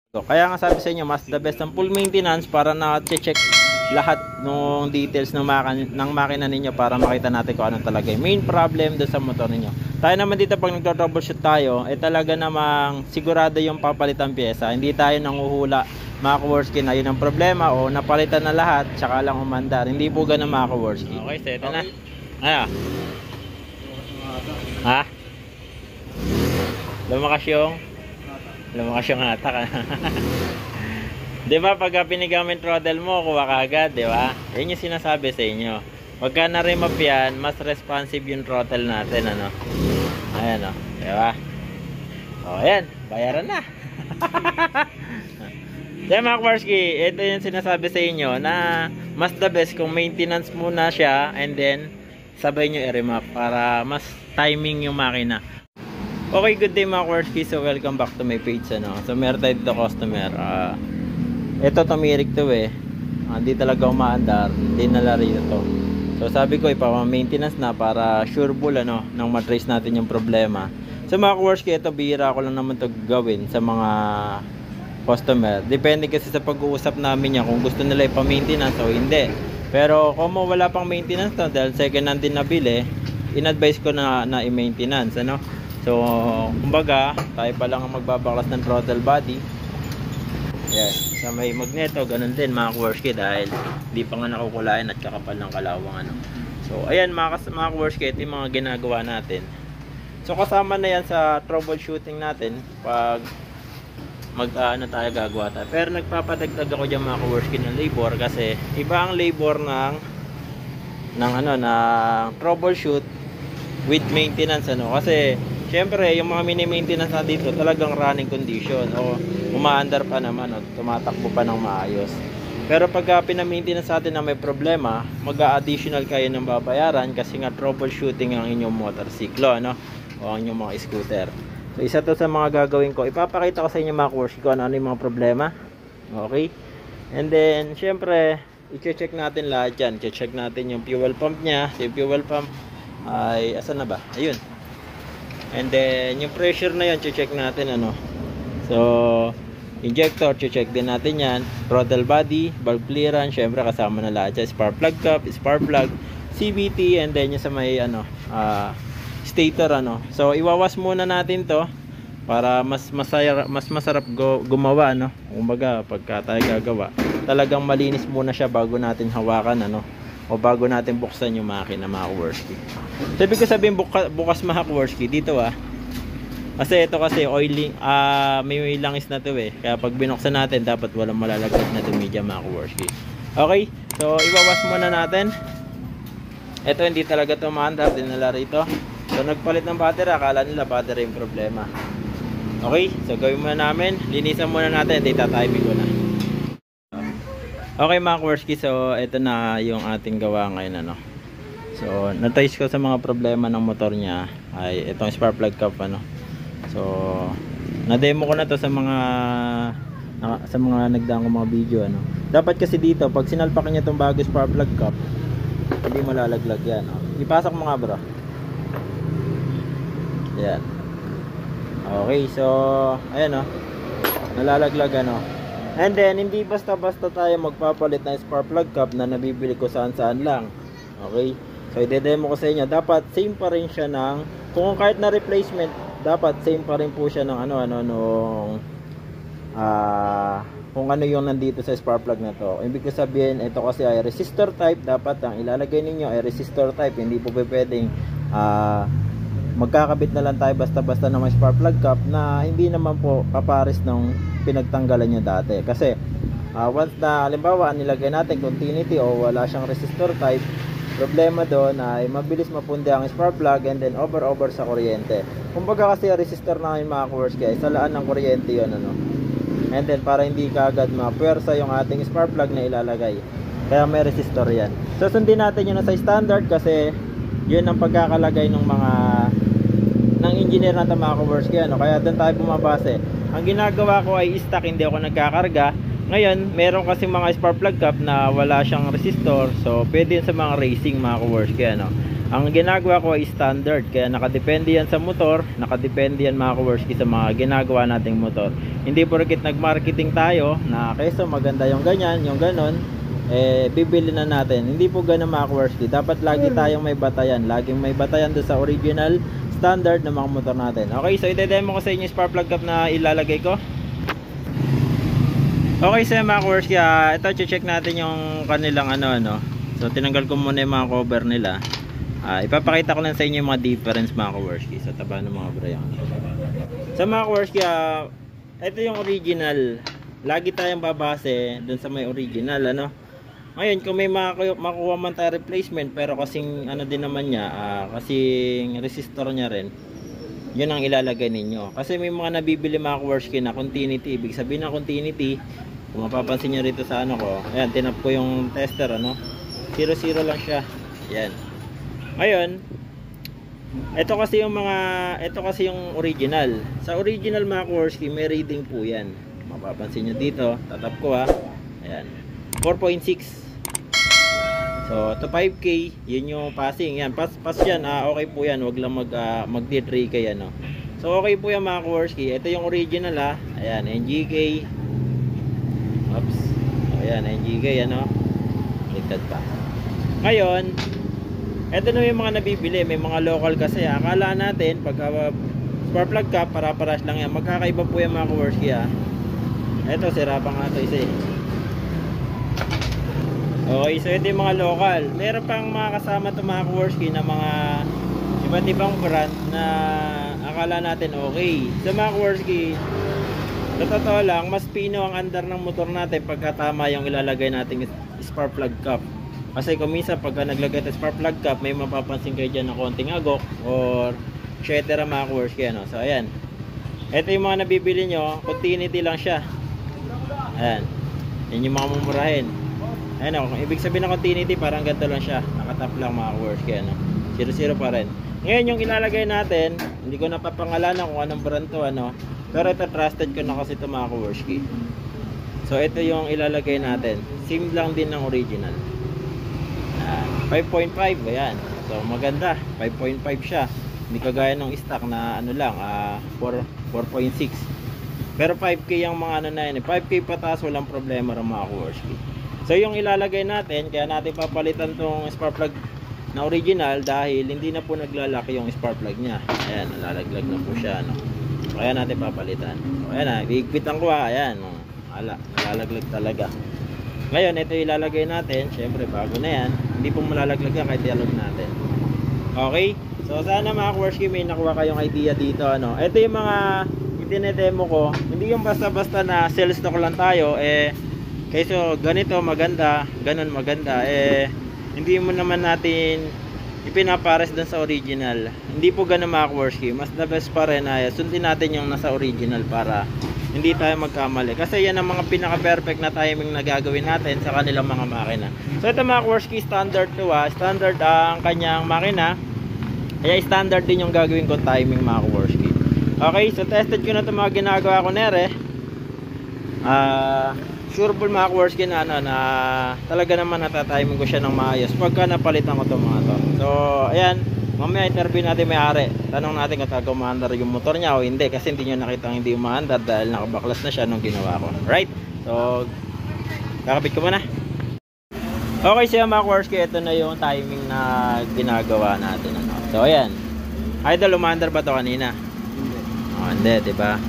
So, kaya nga sabi sa inyo, mas the best ang full maintenance para na-check lahat ng details ng makina ninyo para makita natin kung ano talaga yung main problem doon sa motor ninyo. Tayo naman dito pag nagto-troubleshoot tayo, talaga namang sigurado yung papalitan pyesa. Hindi tayo nanguhula mga ka-worski na yun ang problema o napalitan na lahat tsaka lang umandar. Hindi po ganun mga ka-worski. Okay, so ito na. Ano? Ha? Lumakas yung hatak. Di ba pagka pinigamit throttle mo, kuha ka agad, di ba? Yan yung sinasabi sa inyo. Pagka na-remap yan, mas responsive yung throttle natin, ano? Ayan, o. Di ba? O, ayan. Bayaran na. Di mga ka-worski, ito yung sinasabi sa inyo na mas the best kung maintenance muna siya and then sabay nyo i-remap para mas timing yung makina. Okay, good day mga ka-worski. So welcome back to my page, ano. So meron tayo dito customer. Ito tumirik to hindi talaga umaandar, hindi nalari ito. So sabi ko ipa-maintenance na para sureable nang matrace natin yung problema. So mga ka-worski, ito bihira ko lang naman to gawin sa mga customer. Depende kasi sa pag-uusap namin niya kung gusto nila ipa-maintenance o hindi. Pero kung wala pang maintenance to dahil second hand din nabili, in-advise ko na i-maintenance, ano. So, kumbaga, tayo pa lang ang magbabaklas ng throttle body. Yan, sa may magneto, ganun din mga ka-worski dahil hindi pa nga nakukulayan at kakapal ng kalawang, ano. So, ayan mga ka-worski, ito yung mga ginagawa natin. So, kasama na yan sa troubleshooting natin pag tayo gagawa tayo. Pero nagpapadagdag ako dyan mga ka-worski ng labor kasi iba ang labor ng troubleshoot with maintenance, ano. Kasi syempre, yung mga mini-maintenance na dito talagang running condition o umaandar pa naman o tumatakbo pa ng maayos. Pero pagka pina-maintenance natin na may problema, mag-a-additional kayo ng babayaran kasi nga troubleshooting ang inyong motorsiklo, ano, o ang inyong mga scooter. So isa to sa mga gagawin ko. Ipapakita ko sa inyo mga ka-worski kung ano yung mga problema. Okay? And then, syempre, i-check natin lahat yan. I-check natin yung fuel pump niya. So, yung fuel pump ay, asan na ba? Ayun. And then yung pressure na yan check natin, ano. So injector check din natin yan, throttle body, valve clearance, syempre kasama na lahat yan, spark plug cap, spark plug, CVT, and then yung sa may stator, ano. So iwawas muna natin to para mas masarap gumawa, ano. Kumbaga pagka tayo gagawa talagang malinis muna siya bago natin hawakan, ano, o bago natin buksan yung makina mga ka-worski. So ibig sabihin bukas mga ka-worski dito, kasi ito kasi oiling, may langis na to kaya pag binuksan natin dapat walang malalaglag na dumi dyan mga ka-worski. Okay, so iwawas muna natin. Ito hindi talaga to maandar, dinala rito. So nagpalit ng battery, akala nila battery yung problema. Okay, so gawin muna namin, linisan muna natin, itatiming ko na. Okay mga ka-worski, so ito na yung ating gawa ngayon, ano. So na-trace ko sa mga problema ng motor niya ay itong spark plug cap, ano. So na-demo ko na to sa mga nagdaan ko mga video, ano. Dapat kasi dito pag sinalpak niya itong bago spark plug cap, hindi malalaglag yan, no? Ipasok mo nga bro. Yan. Okay, so ayan, no, nalalaglag, ano. And then hindi basta-basta tayo magpapalit ng spark plug cap na nabibili ko saan-saan lang. Okay? So i-demo ko sa inyo, dapat same pa rin siya ng, kung kahit na replacement, dapat same pa rin po siya ng kung ano yung nandito sa spark plug na to. Ibig sabihin, ito kasi ay resistor type, dapat ang ilalagay ninyo ay resistor type. Hindi po pwedeng magkakabit na lang tayo basta-basta ng may spark plug cap na hindi naman po kapares ng pinagtanggalan nyo dati. Kasi once na halimbawa nilagay natin continuity o wala siyang resistor type, problema doon ay mabilis mapundi ang spark plug and then over sa kuryente. Kumbaga kasi resistor na yung mga ka-worski ay salaan ng kuryente yun, ano. And then para hindi kaagad mapuwersa yung ating spark plug na ilalagay, kaya may resistor yan. So sundin natin yun na sa standard kasi yun ang pagkakalagay ng engineer natin mga ka-worski, ano. Kaya doon tayo bumabase. Ang ginagawa ko ay stock, hindi ako nagkakarga. Ngayon, meron kasi mga spark plug cap na wala siyang resistor. So, pwede yun sa mga racing mga ka-worski, ano. Ang ginagawa ko ay standard, kaya nakadepende yan sa motor, nakadepende yan mga kaworski sa mga ginagawa nating motor. Hindi porket nag-marketing tayo na keso maganda yung ganyan, yung ganon, bibili na natin. Hindi po ganun mga kaworski. Dapat lagi tayong may batayan, laging may batayan doon sa original standard ng mga motor natin. Okay, so ide-demo ko sa inyo yung spark plug cap na ilalagay ko. Okay, so mga kaworski, ito check natin yung kanilang ano. So tinanggal ko muna yung mga cover nila. Ipapakita ko lang sa inyo yung mga difference mga kaworski sa taba ng mga brayang. Sa mga kaworski, ito yung original. Lagi tayong babase dun sa may original, ano. Ngayon, kung may makuha man tayo replacement, pero kasing ano din naman niya, kasing resistor niya rin, yun ang ilalagay ninyo. Kasi may mga nabibili mga kaworski na continuity. Ibig sabihin ng continuity, kung mapapansin nyo rito sa ano ko, ayan, tinap ko yung tester, ano, 0-0 lang siya. Ayan. Ngayon, ito kasi yung original. Sa original mga kaworski, may reading po yan. Mapapansin nyo dito, tatap ko ayan, 4.6. So, to 5K, yun yung passing. Yan, pass yan, okay po yan. Huwag lang mag-3K yan, no? So, okay po yan mga kaworski. Ito yung original, ayan, NGK. Oops. So, ayan, NGK, ano? Ligtad pa. Ngayon, ito na yung mga nabibili, may mga local kasi. Akala natin pagka spark plug cap para-paras lang yan. Magkakaiba po yung mga kaworski. Ito sira pa nga ito isa. Okay, so ito yung mga local. Meron pang mga kasama ito mga kaworski na mga iba't ibang brand na akala natin okay. Sa mga kaworski, sa totoo lang, mas pino ang andar ng motor natin pagka tama yung ilalagay nating spark plug cap. Kasi kung minsan pagka naglagay ng spark plug cap, may mapapansin kayo dyan ng konting agok or etc. mga kaworski, ano. So ayan, ito yung mga nabibili nyo, continuity lang siya. Ayan, yan yung mga mumurahin. Ayan, kung ibig sabihin ng continuity, parang ganito lang siya, nakatap lang mga kaworski, ano. 0-0 pa rin. Ngayon yung ilalagay natin, hindi ko napapangalanan kung anong brand to, ano, pero ito trusted ko na kasi ito mga kaworski. So ito yung ilalagay natin, same lang din ng original. 5.5, ayan. So maganda, 5.5 siya. Hindi kagaya ng stock na ano lang, 4.6. Pero 5K yung mga ano na yun, 5K pataas, walang problema ng mga kaworski. So yung ilalagay natin, kaya natin papalitan tong spark plug na original dahil hindi na po naglalaki yung spark plug niya. Ayan, nalalaglag na po siya, no? So kaya natin papalitan. So ayan, iigpitan ko, ayan, no? Nalalaglag talaga. Ngayon, ito ilalagay natin. Syempre, bago na yan. Hindi po malalaglag yan kahit ialog natin. Okay? So, sana mga kaworski may nakuha kayong idea dito, ano. Ito yung mga itinedemo ko. Hindi yung basta-basta na sales stock lang tayo. Kaysa ganito maganda, ganun maganda. Hindi mo naman natin ipinapares dun sa original. Hindi po ganun mga kaworski. Mas the best pa rin ay sundin natin yung nasa original para hindi tayo magkamali. Kasi yan ang mga pinaka-perfect na timing na gagawin natin sa kanilang mga makina. So ito mga kaworski, standard to standard ang kanyang makina. Kaya standard din yung gagawin ko timing mga kaworski. Okay, so tested ko na ito mga ginagawa ko nere. Sureball mga kaworski na ano, na talaga naman natatiming ko siya ng maayos pagka napalitan ko itong mga to. So ayan, mamaya interview natin may-ari. Tanong natin kung talaga umaandar yung motor niya o hindi. Kasi hindi nyo nakita hindi umaandar dahil nakabaklas na siya nung ginawa ko. Right? So, kakabit ko muna. Okay, so mga kaworski, ito na yung timing na ginagawa natin. Ano? So, ayan. Idol, umaandar ba ito kanina? Hindi, diba?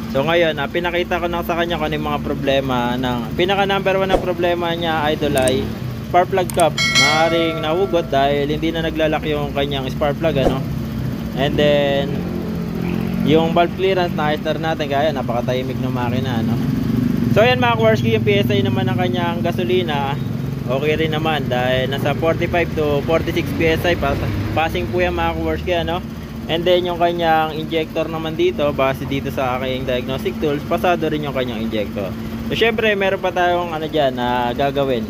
So, ngayon, pinakita ko na sa kanya kung ano yung mga problema. Pinaka number 1 na problema niya, idol, ay spark plug cap. Maaaring nahugot dahil hindi na naglalaki yung kanyang spark plug, ano. And then yung valve clearance na starter natin, kaya napakatahimik ng makina, ano. So ayan mga kaworski, yung PSI naman ng kanyang gasolina okay rin naman dahil nasa 45 to 46 PSI passing po yan mga kaworski, ano. And then yung kanyang injector naman dito, base dito sa aking diagnostic tools, pasado rin yung kanyang injector. So syempre meron pa tayong ano dyan na gagawin.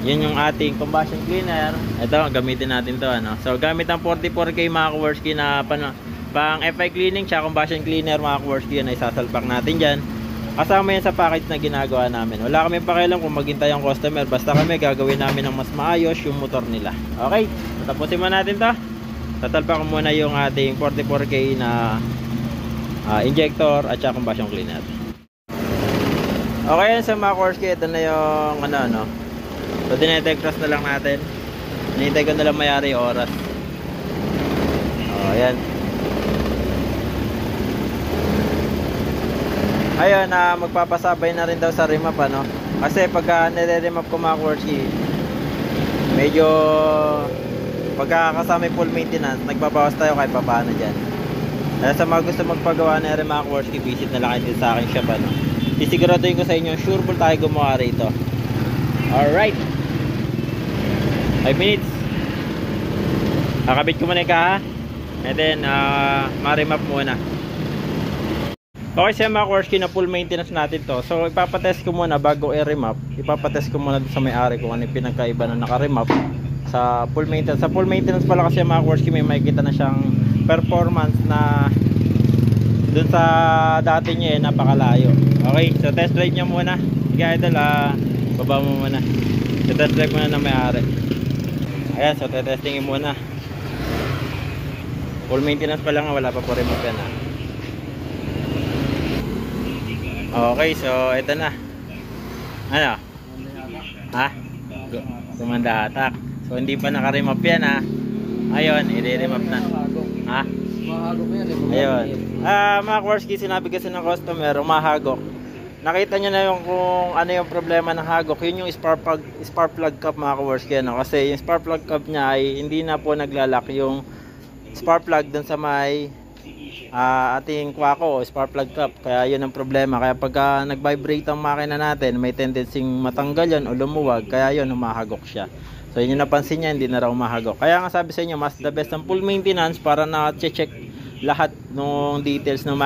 Yun yung ating combustion cleaner. Ito, gamitin natin to, ano. So gamit ang 44K mga kaworski na pang FI cleaning tsaka combustion cleaner mga kaworski, yan ay sasalpak natin dyan. Kasama yan sa package na ginagawa namin. Wala kami pakialam kung maghintay ang customer, basta kami gagawin namin ng mas maayos yung motor nila. Okay, tapusin mo natin to. Tatalpa ko muna yung ating 44K na injector at saka combustion cleaner. Okay, sa mga Korsky, ito na yung ano. So dinetect cross na lang natin. Hinihintay ko na lang mayari yung oras. Ayan. Ayun, magpapasabay na rin daw sa remap, ano. Kasi pagka nire-remap ko mga Korsky, medyo pagka kasama full maintenance, nagbabawas tayo kahit papaano dyan. Dahil sa mga gusto magpagawa na rin mga Korsky, visit na lang kayo din sa aking shop, ano. Sisiguraduhin ko sa inyo, sure full tayo gumawa rito. Alright, 5 minutes. Kakabit ko muna yung kaha, and then ma-remap muna. Okay, siya mga Korsky, na full maintenance natin to. So ipapatest ko muna bago i-remap. Ipapatest ko muna sa may-ari kung ano yung pinagkaiba na naka-remap sa full maintenance. Sa full maintenance pala kasi mga Korsky, may makikita na siyang performance na dun sa dati niya napakalayo. Okay, so test drive niya muna. Sige idol, baba mo muna. So test drive muna na may-ari. Ayan, so testingin muna. Full maintenance pa lang, wala pa po remap yan . Okay, so ito na. Ano? Ha? Gumanda hatak. So hindi pa naka-remap yan Ayun, i-remap na. Ha? Ayun. Mga Korsky, sinabi kasi ng customer, umahagok. Nakita nyo na yung kung ano yung problema ng hagok. Yun yung spark plug cap mga Korsky, ano? Kasi yung spark plug cap niya ay hindi na po naglalak yung spark plug dun sa may ating kwako o spark plug cap. Kaya yun ang problema. Kaya pagka nag-vibrate ang makina natin, may tendency matanggal yan o lumuwag. Kaya yun, humahagok siya. So yun yung napansin niya, hindi na raw humahagok. Kaya nga sabi sa inyo, mas the best ang full maintenance para na-check lahat ng details ng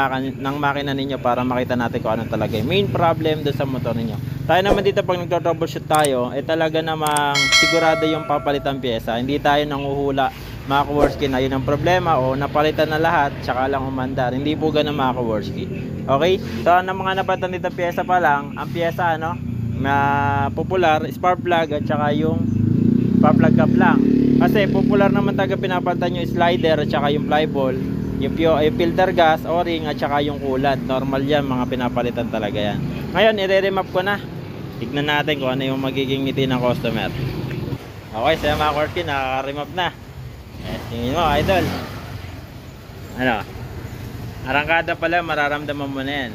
makina ninyo para makita natin kung ano talaga yung main problem doon sa motor ninyo. Tayo naman dito pag nagto-troubleshoot tayo, talaga namang sigurado yung papalitan pyesa. Hindi tayo nanguhula mga Korsky na yun ang problema o napalitan na lahat tsaka lang umandar. Hindi po ganun mga Korsky. Okay, so ang mga napalitan dito pyesa pa lang, ang pyesa na popular, spark plug at saka yung spark plug cap lang. Kasi popular naman taga pinapalitan yung slider at saka yung flyball, yung filter gas, o-ring at saka yung coolant. Normal yan, mga pinapalitan talaga yan. Ngayon i-remap ko na. Tignan natin kung ano yung magiging ngiti ng customer. Okay, so mga Korsky, nakaka-remap na. Tingin mo idol, ano, arangkada pala, mararamdaman mo na yan.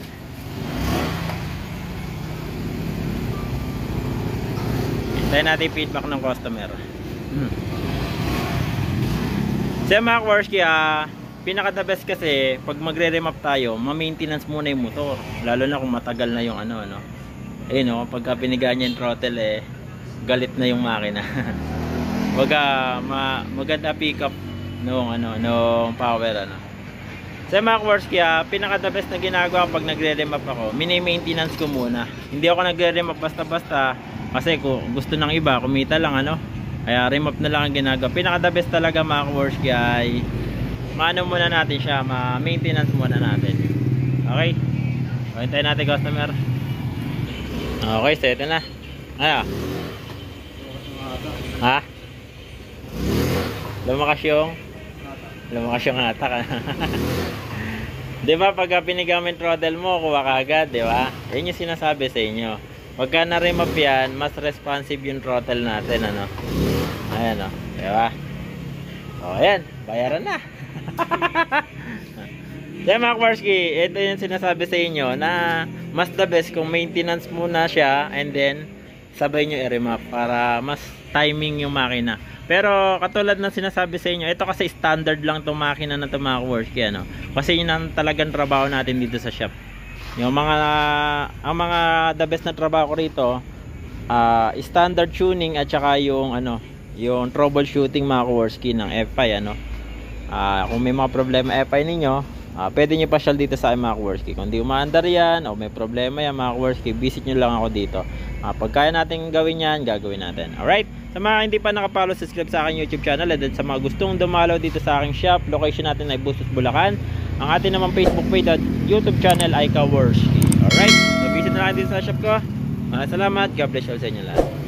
Hintayin natin feedback ng customer. Sa mga Korsky, pinaka the best kasi pag magre-remap tayo, ma-maintenance muna yung motor, lalo na kung matagal na yung ano. Ayun pagka pinigaan niya yung throttle, galit na yung makina. Maganda pick up nung power Sa mga Korsky, pinaka the best na ginagawa pag nagre-remap ako, mini-maintenance ko muna. Hindi ako nagre-remap basta-basta kasi gusto ng iba kumita lang kaya remap na lang ang ginagawa. Pinaka the best talaga mga Korsky ay muna natin siya, ma-maintenance muna natin. Okay, hintayin natin customer. Okay, so ito na. Ha? Lumakas yung hatak. Di ba pagka pinigamit throttle mo, kuha ka agad, di ba? Yan yung sinasabi sa inyo. Pagka na-remap yan, mas responsive yung throttle natin, Ayan, di ba? O, ayan, bayaran na. Di mga Korsky, ito yung sinasabi sa inyo na mas the best kung maintenance muna siya and then sabay nyo i-remap para mas timing yung makina. Pero katulad ng sinasabi sa inyo, ito kasi standard lang itong makina na itong mga Korsky, kasi yun ang talagang trabaho natin dito sa shop. Ang mga the best na trabaho ko rito, standard tuning at saka yung yung troubleshooting mga Korsky ng FI. Kung may mga problema FI ninyo, pwede nyo pasyal dito sa mga Korsky. Kung di umaandar yan o may problema yan mga Korsky, visit nyo lang ako dito. Pag kaya natin gawin yan, gagawin natin. Alright, sa mga hindi pa nakapollow, subscribe sa aking YouTube channel. At sa mga gustong dumalaw dito sa aking shop, location natin ay Bustos, Bulacan. Ang ating naman Facebook page at YouTube channel ay Korsky. Alright, lang din sa shop ko. Salamat. God bless all sa inyo lahat.